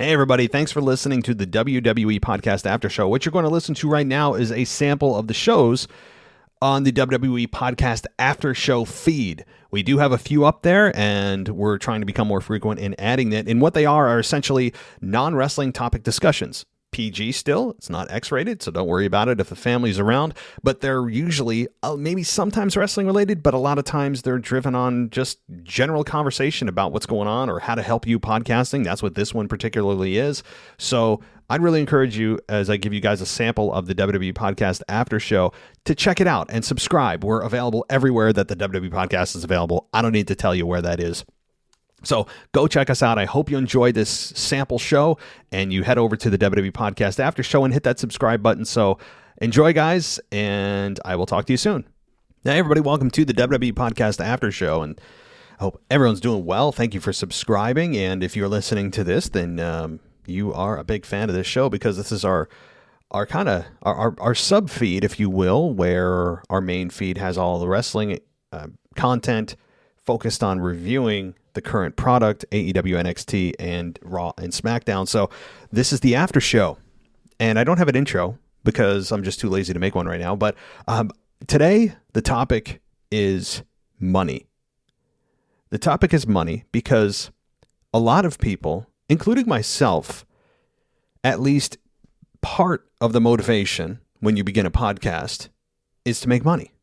Hey everybody, thanks for listening to the WWE Podcast After Show. What you're going to listen to right now is a sample of the shows on the WWE Podcast After Show feed. We do have a few up there, and we're trying to become more frequent in adding it. And what they are essentially non-wrestling topic discussions. PG still, it's not X-rated, so don't worry about it if the family's around, but they're usually maybe sometimes wrestling related, but a lot of times they're driven on just general conversation about what's going on or how to help you podcasting. That's what this one particularly is. So I'd really encourage you, as I give you guys a sample of the WWE Podcast After Show, to check it out and subscribe. We're available everywhere that the WWE Podcast is available. I don't need to tell you where that is. So go check us out. I hope you enjoy this sample show and you head over to the WWE Podcast After Show and hit that subscribe button. So enjoy, guys, and I will talk to you soon. Now, everybody, welcome to the WWE Podcast After Show, and I hope everyone's doing well. Thank you for subscribing, and if you're listening to this, then you are a big fan of this show because this is our sub feed, if you will, where our main feed has all the wrestling content focused on reviewing the current product, AEW, NXT, and Raw and SmackDown. So this is the after show, and I don't have an intro because I'm just too lazy to make one right now. But today the topic is money. The topic is money because a lot of people, including myself, at least part of the motivation when you begin a podcast is to make money.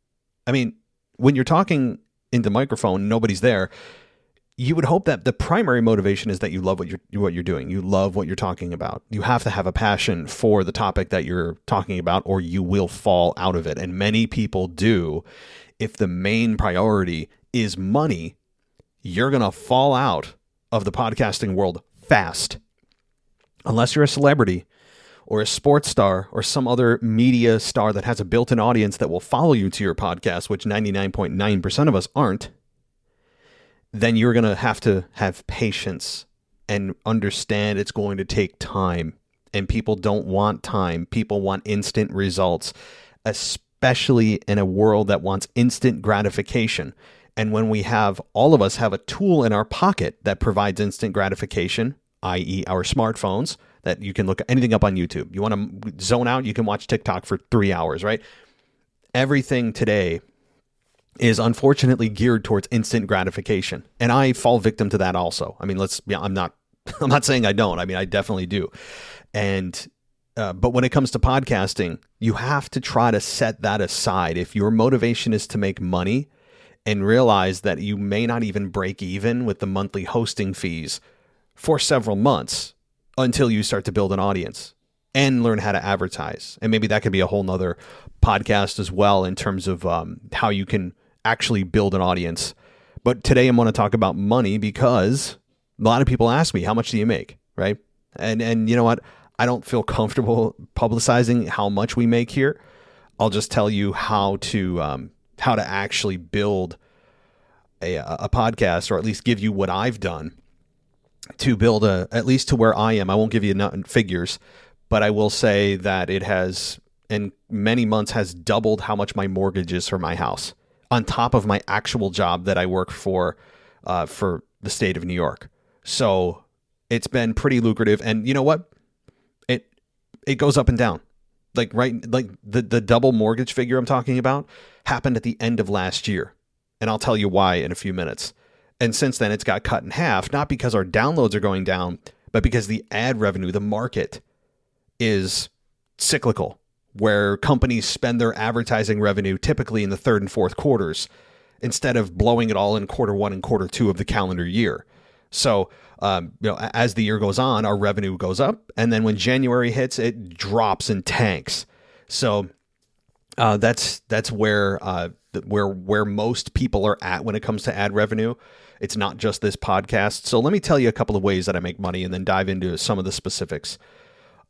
I mean, when you're talking into microphone, nobody's there, you would hope that the primary motivation is that you love what you're doing. You love what you're talking about. You have to have a passion for the topic that you're talking about, or you will fall out of it. And many people do. If the main priority is money, you're going to fall out of the podcasting world fast. Unless you're a celebrity or a sports star or some other media star that has a built-in audience that will follow you to your podcast, which 99.9% of us aren't, then you're going to have patience and understand it's going to take time. And people don't want time. People want instant results, especially in a world that wants instant gratification. And when all of us have a tool in our pocket that provides instant gratification, i.e. our smartphones, that you can look anything up on YouTube. You want to zone out, you can watch TikTok for 3 hours, right? Everything today is unfortunately geared towards instant gratification. And I fall victim to that also. I mean, I'm not saying I don't. I mean, I definitely do. And, but when it comes to podcasting, you have to try to set that aside. If your motivation is to make money and realize that you may not even break even with the monthly hosting fees for several months until you start to build an audience and learn how to advertise. And maybe that could be a whole nother podcast as well in terms of how you can actually build an audience. But today I'm going to talk about money because a lot of people ask me, how much do you make? Right. And you know what? I don't feel comfortable publicizing how much we make here. I'll just tell you how to actually build a podcast, or at least give you what I've done to build at least to where I am. I won't give you figures, but I will say that it has, in many months, has doubled how much my mortgage is for my house, on top of my actual job that I work for the state of New York. So it's been pretty lucrative. And you know what? It goes up and down. Like the double mortgage figure I'm talking about happened at the end of last year. And I'll tell you why in a few minutes. And since then, it's got cut in half, not because our downloads are going down, but because the ad revenue, the market, is cyclical, where companies spend their advertising revenue typically in the third and fourth quarters instead of blowing it all in quarter one and quarter two of the calendar year. So, as the year goes on, our revenue goes up, and then when January hits, it drops and tanks. So that's where most people are at when it comes to ad revenue. It's not just this podcast. So let me tell you a couple of ways that I make money and then dive into some of the specifics.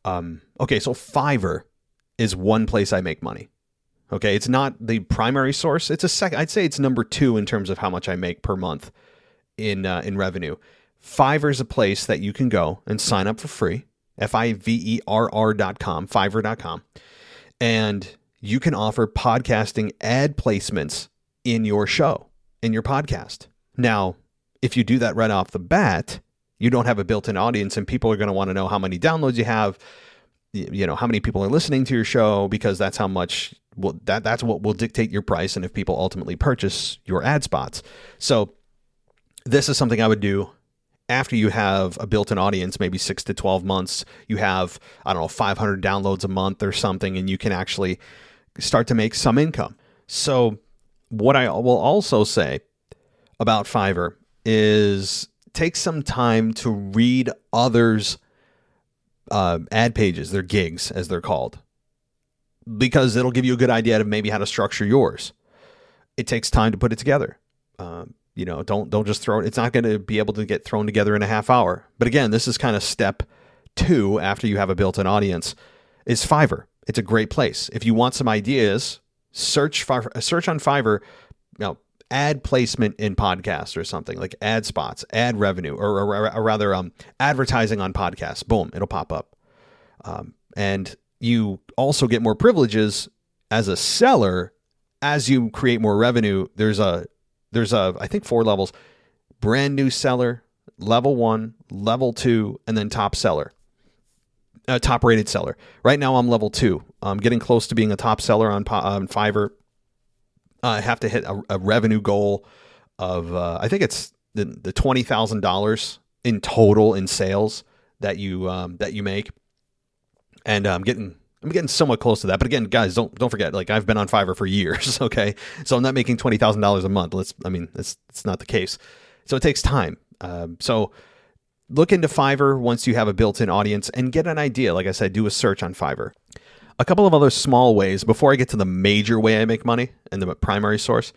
Okay, so Fiverr is one place I make money. Okay, it's not the primary source. It's a second. I'd say it's number 2 in terms of how much I make per month in revenue. Fiverr is a place that you can go and sign up for free. Fiverr.com, Fiverr.com. And you can offer podcasting ad placements in your show, in your podcast. Now, if you do that right off the bat, You don't have a built-in audience, and people are going to want to know how many downloads you have, how many people are listening to your show, because that's how much that's what will dictate your price and if people ultimately purchase your ad spots. So this is something I would do after you have a built-in audience, maybe 6 to 12 months. You have, 500 downloads a month or something, and you can actually start to make some income. So what I will also say about Fiverr is take some time to read others' ad pages, their gigs, as they're called, because it'll give you a good idea of maybe how to structure yours. It takes time to put it together. Don't just throw it. It's not going to be able to get thrown together in a half hour. But again, this is kind of step 2 after you have a built-in audience, is Fiverr. It's a great place. If you want some ideas, search on Fiverr, ad placement in podcasts or something like ad spots, ad revenue, or rather advertising on podcasts. Boom, it'll pop up. And you also get more privileges as a seller as you create more revenue. There's I think 4 levels: brand new seller, level 1, level 2, and then top seller, top rated seller. Right now I'm level 2. I'm getting close to being a top seller on Fiverr. I have to hit a revenue goal of, I think it's the $20,000 in total in sales that you make. And I'm getting somewhat close to that. But again, guys, don't forget, like, I've been on Fiverr for years. Okay. So I'm not making $20,000 a month. It's not the case. So it takes time. So look into Fiverr once you have a built-in audience and get an idea. Like I said, do a search on Fiverr. A couple of other small ways before I get to the major way I make money and the primary source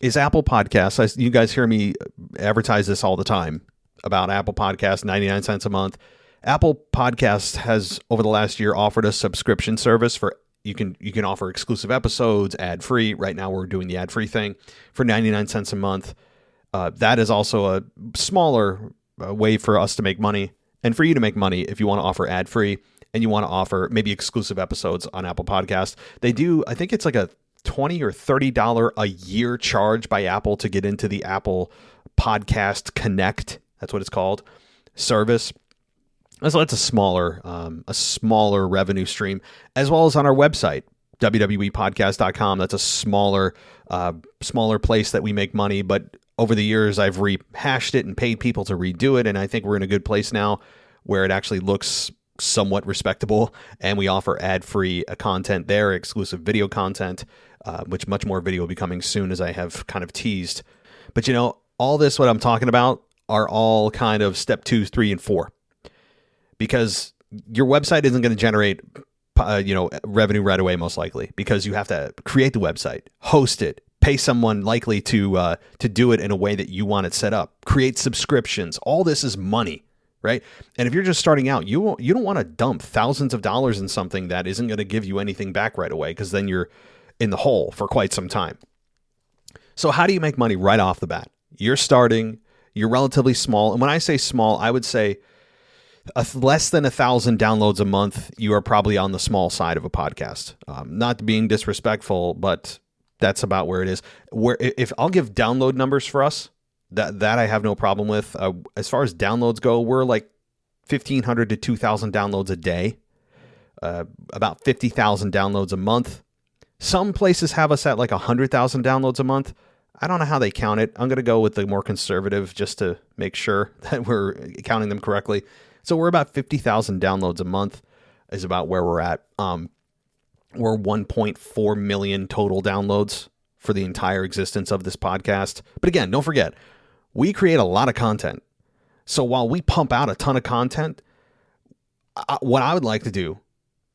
is Apple Podcasts. You guys hear me advertise this all the time about Apple Podcasts, 99 cents a month. Apple Podcasts has over the last year offered a subscription service for you can offer exclusive episodes ad-free. Right now we're doing the ad-free thing for 99 cents a month. That is also a smaller way for us to make money and for you to make money if you want to offer ad-free and you want to offer maybe exclusive episodes on Apple Podcasts. They do, I think it's like a $20 or $30 a year charge by Apple to get into the Apple Podcast Connect. That's what it's called, service. So that's a smaller revenue stream, as well as on our website, wwepodcast.com. That's a smaller place that we make money. But over the years, I've rehashed it and paid people to redo it. And I think we're in a good place now where it actually looks somewhat respectable. And we offer ad-free content there, exclusive video content, which much more video will be coming soon, as I have kind of teased. But all this, what I'm talking about, are all kind of step 2, 3, and 4. Because your website isn't going to generate, revenue right away, most likely, because you have to create the website, host it, pay someone likely to do it in a way that you want it set up, create subscriptions. All this is money, right? And if you're just starting out, you don't want to dump thousands of dollars in something that isn't going to give you anything back right away, because then you're in the hole for quite some time. So how do you make money right off the bat? You're starting, you're relatively small. And when I say small, I would say less than 1,000 downloads a month, you are probably on the small side of a podcast. Not being disrespectful, but that's about where it is. Where if I'll give download numbers for us, that I have no problem with. As far as downloads go, we're like 1,500 to 2,000 downloads a day, about 50,000 downloads a month. Some places have us at like 100,000 downloads a month. I don't know how they count it. I'm going to go with the more conservative just to make sure that we're counting them correctly. So we're about 50,000 downloads a month is about where we're at. We're 1.4 million total downloads for the entire existence of this podcast. But again, don't forget, we create a lot of content. So while we pump out a ton of content, what I would like to do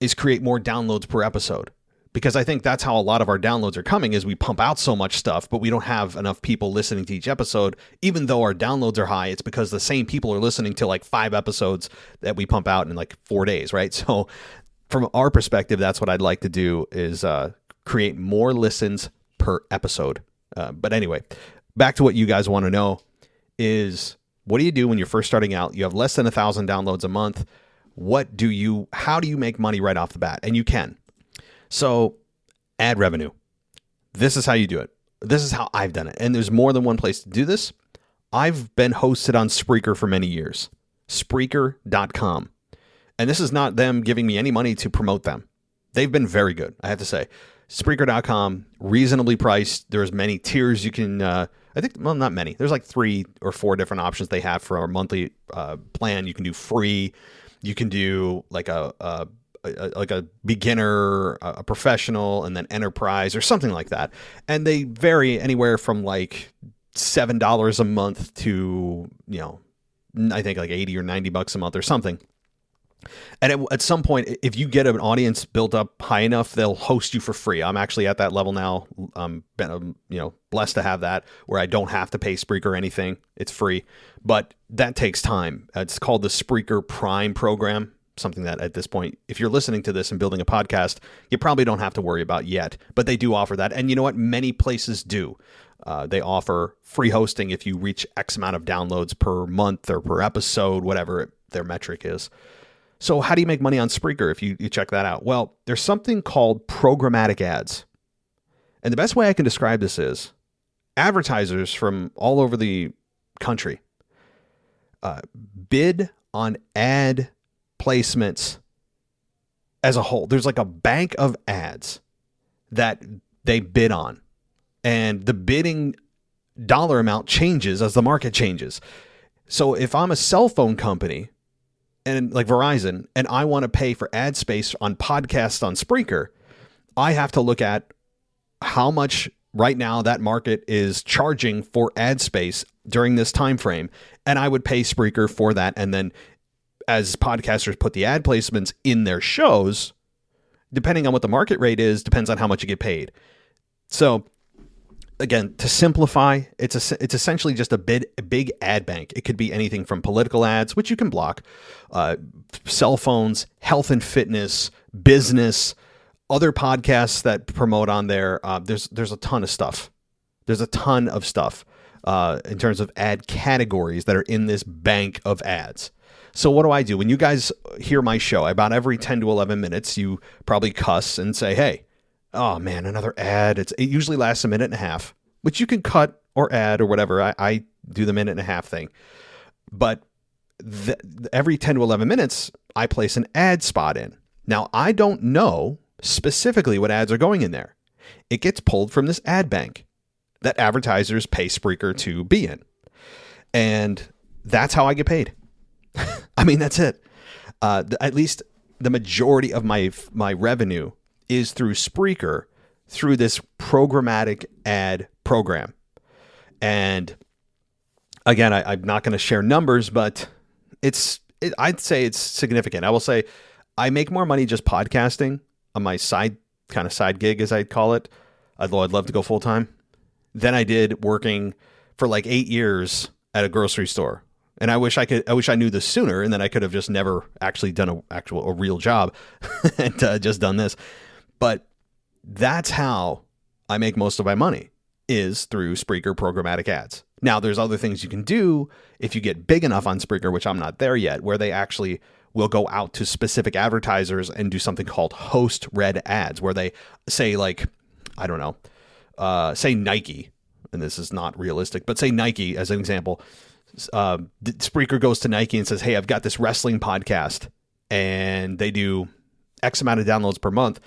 is create more downloads per episode. Because I think that's how a lot of our downloads are coming, is we pump out so much stuff, but we don't have enough people listening to each episode. Even though our downloads are high, it's because the same people are listening to like 5 episodes that we pump out in like 4 days, right? So from our perspective, that's what I'd like to do, is create more listens per episode. But anyway, back to what you guys want to know is, what do you do when you're first starting out? You have less than 1,000 downloads a month. How do you make money right off the bat? And you can. So ad revenue, this is how you do it. This is how I've done it. And there's more than one place to do this. I've been hosted on Spreaker for many years. Spreaker.com. And this is not them giving me any money to promote them. They've been very good, I have to say. Spreaker.com, reasonably priced. There's many tiers you can, not many. There's like 3 or 4 different options they have for a monthly plan. You can do free. You can do like a beginner, a professional, and then enterprise or something like that. And they vary anywhere from like $7 a month to, I think like 80 or 90 bucks a month or something. And at some point, if you get an audience built up high enough, they'll host you for free. I'm actually at that level now. I'm blessed to have that where I don't have to pay Spreaker or anything. It's free, but that takes time. It's called the Spreaker Prime program, something that at this point, if you're listening to this and building a podcast, you probably don't have to worry about yet, but they do offer that. And you know what? Many places do. They offer free hosting if you reach X amount of downloads per month or per episode, whatever their metric is. So how do you make money on Spreaker if you check that out? Well, there's something called programmatic ads. And the best way I can describe this is advertisers from all over the country bid on ad placements as a whole. There's like a bank of ads that they bid on. And the bidding dollar amount changes as the market changes. So if I'm a cell phone company, and like Verizon, and I want to pay for ad space on podcasts on Spreaker, I have to look at how much right now that market is charging for ad space during this time frame, and I would pay Spreaker for that. And then as podcasters put the ad placements in their shows, depending on what the market rate is, depends on how much you get paid. So again, to simplify, it's essentially just a big ad bank. It could be anything from political ads, which you can block, cell phones, health and fitness, business, other podcasts that promote on there. There's a ton of stuff. There's a ton of stuff in terms of ad categories that are in this bank of ads. So what do I do? When you guys hear my show, about every 10 to 11 minutes, you probably cuss and say, hey, oh man, another ad. It usually lasts a minute and a half, which you can cut or add or whatever. I do the minute and a half thing. But every 10 to 11 minutes, I place an ad spot in. Now, I don't know specifically what ads are going in there. It gets pulled from this ad bank that advertisers pay Spreaker to be in. And that's how I get paid. I mean, that's it. At least the majority of my revenue is through Spreaker, through this programmatic ad program. And again, I'm not going to share numbers, but I'd say it's significant. I will say I make more money just podcasting on my side gig, as I'd call it, although I'd love to go full time, than I did working for like 8 years at a grocery store. And I wish I knew this sooner, and then I could have just never actually done a real job and just done this. But that's how I make most of my money, is through Spreaker programmatic ads. Now, there's other things you can do if you get big enough on Spreaker, which I'm not there yet, where they actually will go out to specific advertisers and do something called host read ads, where they say like, I don't know, say Nike, and this is not realistic, but say Nike as an example. Spreaker goes to Nike and says, hey, I've got this wrestling podcast and they do X amount of downloads per month.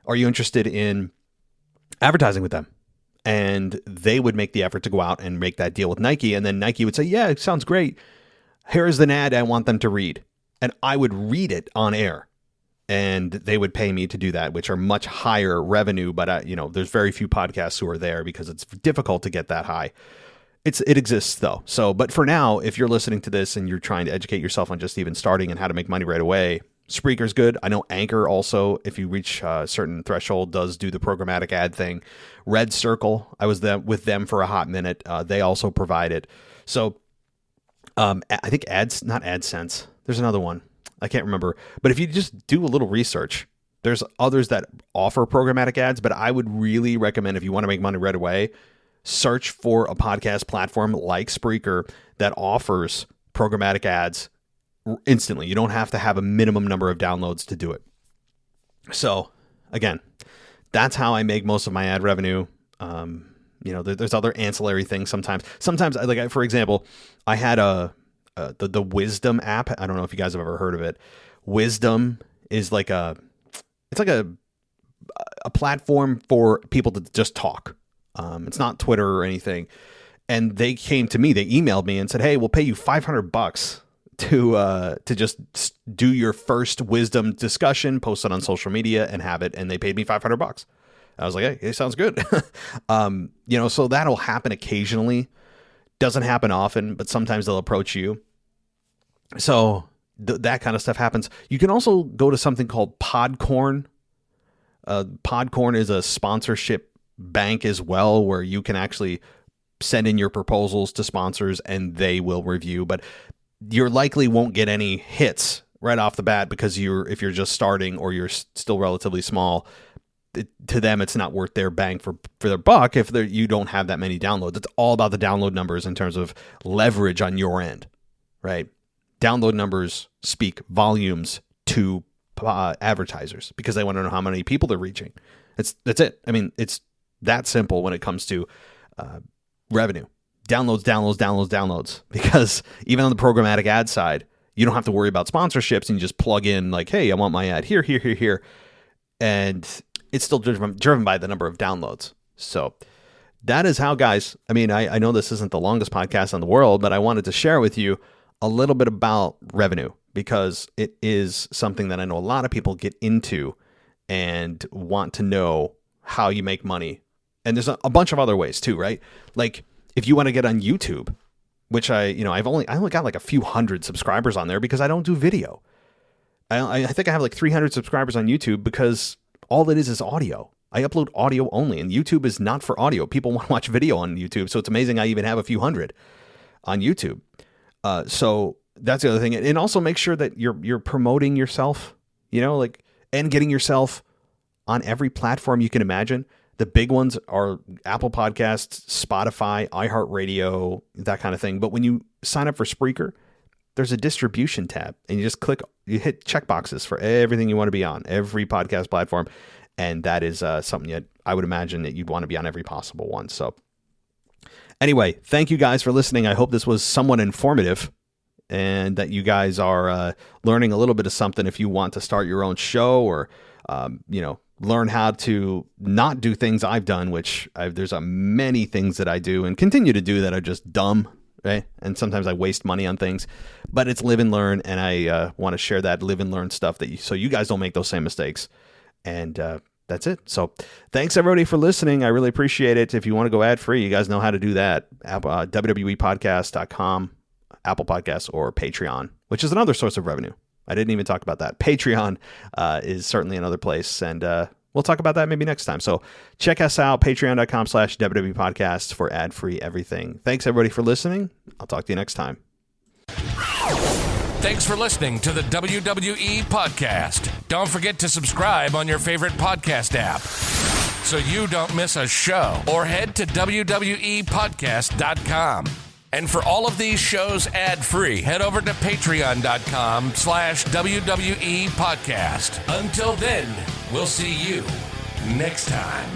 Are you interested in advertising with them? And they would make the effort to go out and make that deal with Nike. And then Nike would say, yeah, it sounds great. Here's an ad I want them to read. And I would read it on air. And they would pay me to do that, which are much higher revenue. But, there's very few podcasts who are there because it's difficult to get that high. It exists though. So, but for now, if you're listening to this and you're trying to educate yourself on just even starting and how to make money right away, Spreaker's good. I know Anchor also, if you reach a certain threshold, does do the programmatic ad thing. Red Circle, I was with them for a hot minute. They also provide it. So I think not AdSense. There's another one. I can't remember. But if you just do a little research, there's others that offer programmatic ads. But I would really recommend, if you want to make money right away, search for a podcast platform like Spreaker that offers programmatic ads instantly. You don't have to have a minimum number of downloads to do it. So again, that's how I make most of my ad revenue. There's other ancillary things sometimes. Sometimes, for example, I had the Wisdom app. I don't know if you guys have ever heard of it. Wisdom is like a platform for people to just talk. It's not Twitter or anything. And they came to me, they emailed me and said, "Hey, we'll pay you $500 to just do your first Wisdom discussion, post it on social media and have it." And they paid me $500. I was like, "Hey, it sounds good." So that'll happen occasionally. Doesn't happen often, but sometimes they'll approach you. So that kind of stuff happens. You can also go to something called Podcorn. Podcorn is a sponsorship bank as well, where you can actually send in your proposals to sponsors and they will review, but you likely won't get any hits right off the bat because if you're just starting or you're still relatively small, to them it's not worth their bang for their buck if you don't have that many downloads. It's all about the download numbers in terms of leverage on your end, right? Download numbers speak volumes to advertisers because they want to know how many people they're reaching. That's it. I mean, it's that simple when it comes to revenue. Downloads. Because even on the programmatic ad side, you don't have to worry about sponsorships and you just plug in like, "Hey, I want my ad here. And it's still driven by the number of downloads. So that is how, guys, I mean, I know this isn't the longest podcast in the world, but I wanted to share with you a little bit about revenue because it is something that I know a lot of people get into and want to know how you make money. And there's a bunch of other ways too, right? Like if you want to get on YouTube, which I only got like a few hundred subscribers on there because I don't do video. I think I have like 300 subscribers on YouTube because all it is audio. I upload audio only, and YouTube is not for audio. People want to watch video on YouTube, so it's amazing I even have a few hundred on YouTube. So that's the other thing, and also make sure that you're promoting yourself, and getting yourself on every platform you can imagine. The big ones are Apple Podcasts, Spotify, iHeartRadio, that kind of thing. But when you sign up for Spreaker, there's a distribution tab, and you hit checkboxes for everything you want to be on, every podcast platform. And that is something that I would imagine that you'd want to be on every possible one. So anyway, thank you guys for listening. I hope this was somewhat informative and that you guys are learning a little bit of something if you want to start your own show or, learn how to not do things I've done, which there's many things that I do and continue to do that are just dumb. Right. And sometimes I waste money on things, but it's live and learn. And I want to share that live and learn stuff so you guys don't make those same mistakes. And that's it. So thanks everybody for listening. I really appreciate it. If you want to go ad free, you guys know how to do that. WWEpodcast.com, Apple Podcasts, or Patreon, which is another source of revenue. I didn't even talk about that. Patreon is certainly another place. And we'll talk about that maybe next time. So check us out, patreon.com/WWE Podcast for ad-free everything. Thanks everybody for listening. I'll talk to you next time. Thanks for listening to the WWE Podcast. Don't forget to subscribe on your favorite podcast app so you don't miss a show, or head to WWEpodcast.com. And for all of these shows ad-free, head over to patreon.com/WWE Podcast. Until then, we'll see you next time.